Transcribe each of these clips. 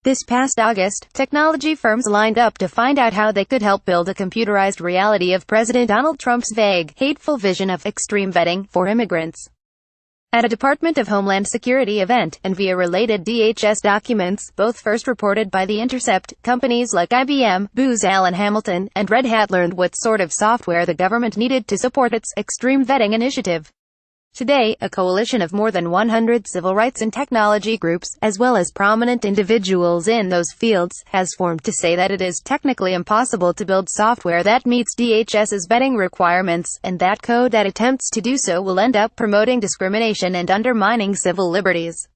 This past August, technology firms lined up to find out how they could help build a computerized reality of President Donald Trump's vague, hateful vision of extreme vetting for immigrants. At a Department of Homeland Security event, and via related DHS documents, both first reported by the Intercept, companies like IBM, Booz Allen Hamilton, and Red Hat learned what sort of software the government needed to support its extreme vetting initiative. Today, a coalition of more than 100 civil rights and technology groups, as well as prominent individuals in those fields, has formed to say that it is technically impossible to build software that meets DHS's vetting requirements, and that code that attempts to do so will end up promoting discrimination and undermining civil liberties.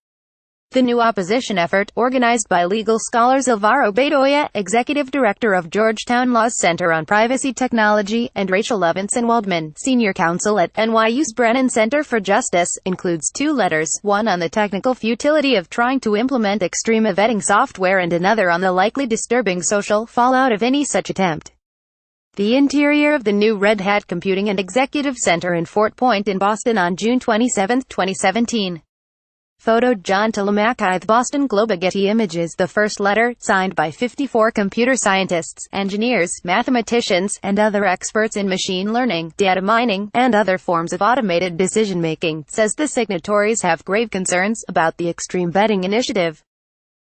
The new opposition effort, organized by legal scholars Alvaro Bedoya, executive director of Georgetown Law's Center on Privacy Technology, and Rachel Levinson-Waldman, senior counsel at NYU's Brennan Center for Justice, includes two letters, one on the technical futility of trying to implement extreme vetting software and another on the likely disturbing social fallout of any such attempt. The interior of the new Red Hat Computing and Executive Center in Fort Point in Boston on June 27, 2017. Photo John Telemachi. The Boston Globe. Getty Images. The first letter, signed by 54 computer scientists, engineers, mathematicians, and other experts in machine learning, data mining, and other forms of automated decision-making, says the signatories have grave concerns about the extreme vetting initiative.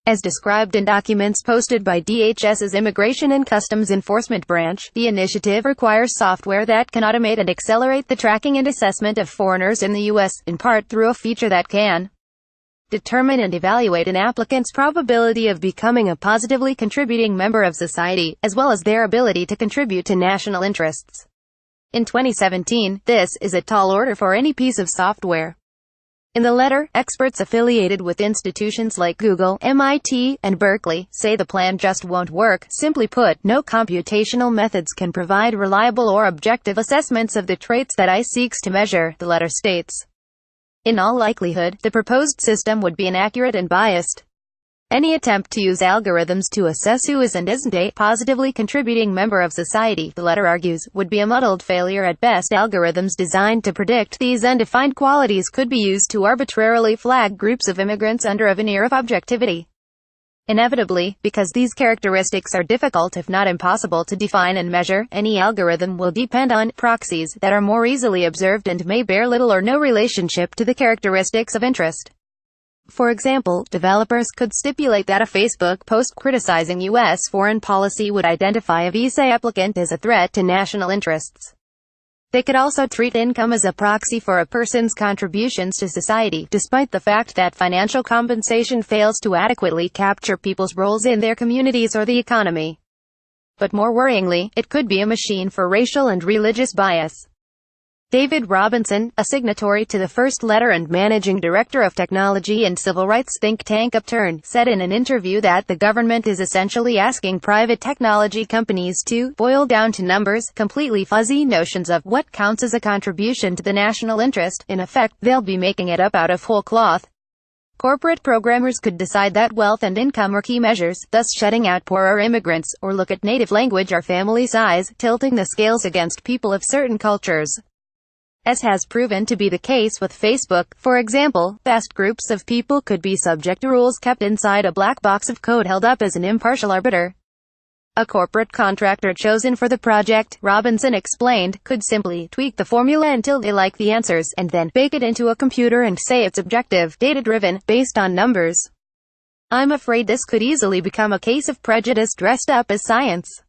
As described in documents posted by DHS's Immigration and Customs Enforcement Branch, the initiative requires software that can automate and accelerate the tracking and assessment of foreigners in the U.S., in part through a feature that can determine and evaluate an applicant's probability of becoming a positively contributing member of society, as well as their ability to contribute to national interests. In 2017, this is a tall order for any piece of software. In the letter, experts affiliated with institutions like Google, MIT, and Berkeley say the plan just won't work. Simply put, no computational methods can provide reliable or objective assessments of the traits that ICE seeks to measure, the letter states. In all likelihood, the proposed system would be inaccurate and biased. Any attempt to use algorithms to assess who is and isn't a positively contributing member of society, the letter argues, would be a muddled failure at best. Algorithms designed to predict these undefined qualities could be used to arbitrarily flag groups of immigrants under a veneer of objectivity. Inevitably, because these characteristics are difficult if not impossible to define and measure, any algorithm will depend on proxies that are more easily observed and may bear little or no relationship to the characteristics of interest. For example, developers could stipulate that a Facebook post criticizing U.S. foreign policy would identify a visa applicant as a threat to national interests. They could also treat income as a proxy for a person's contributions to society, despite the fact that financial compensation fails to adequately capture people's roles in their communities or the economy. But more worryingly, it could be a machine for racial and religious bias. David Robinson, a signatory to the first letter and managing director of technology and civil rights think tank Upturn, said in an interview that the government is essentially asking private technology companies to boil down to numbers, completely fuzzy notions of what counts as a contribution to the national interest. In effect, they'll be making it up out of whole cloth. Corporate programmers could decide that wealth and income are key measures, thus shutting out poorer immigrants, or look at native language or family size, tilting the scales against people of certain cultures. As has proven to be the case with Facebook, for example, vast groups of people could be subject to rules kept inside a black box of code held up as an impartial arbiter. A corporate contractor chosen for the project, Robinson explained, could simply tweak the formula until they like the answers, and then bake it into a computer and say it's objective, data-driven, based on numbers. I'm afraid this could easily become a case of prejudice dressed up as science.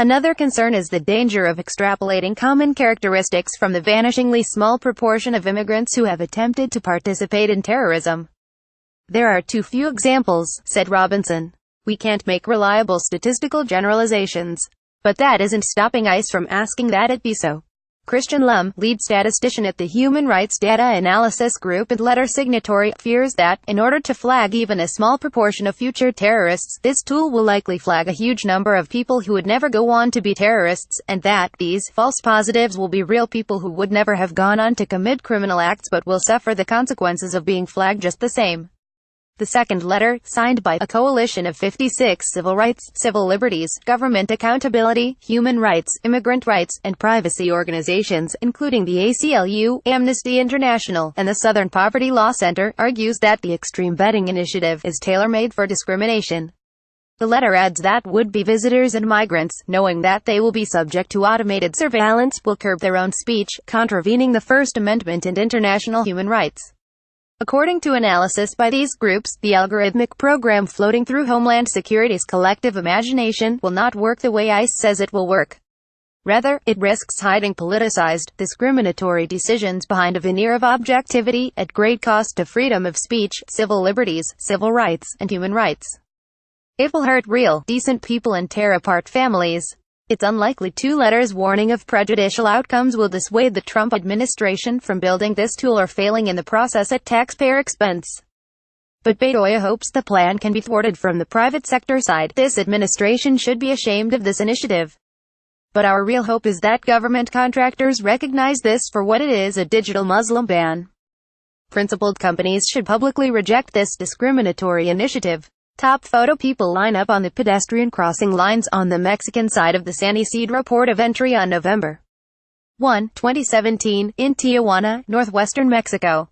Another concern is the danger of extrapolating common characteristics from the vanishingly small proportion of immigrants who have attempted to participate in terrorism. There are too few examples, said Robinson. We can't make reliable statistical generalizations. But that isn't stopping ICE from asking that it be so. Christian Lum, lead statistician at the Human Rights Data Analysis Group and letter signatory, fears that, in order to flag even a small proportion of future terrorists, this tool will likely flag a huge number of people who would never go on to be terrorists, and that these false positives will be real people who would never have gone on to commit criminal acts but will suffer the consequences of being flagged just the same. The second letter, signed by a coalition of 56 civil rights, civil liberties, government accountability, human rights, immigrant rights, and privacy organizations, including the ACLU, Amnesty International, and the Southern Poverty Law Center, argues that the extreme vetting initiative is tailor-made for discrimination. The letter adds that would-be visitors and migrants, knowing that they will be subject to automated surveillance, will curb their own speech, contravening the First Amendment and international human rights. According to analysis by these groups, the algorithmic program floating through Homeland Security's collective imagination will not work the way ICE says it will work. Rather, it risks hiding politicized, discriminatory decisions behind a veneer of objectivity, at great cost to freedom of speech, civil liberties, civil rights, and human rights. It will hurt real, decent people and tear apart families. It's unlikely two letters warning of prejudicial outcomes will dissuade the Trump administration from building this tool or failing in the process at taxpayer expense. But Bedoya hopes the plan can be thwarted from the private sector side. This administration should be ashamed of this initiative. But our real hope is that government contractors recognize this for what it is, a digital Muslim ban. Principled companies should publicly reject this discriminatory initiative. Top photo: people line up on the pedestrian crossing lines on the Mexican side of the San Isidro port of entry on November 1, 2017, in Tijuana, northwestern Mexico.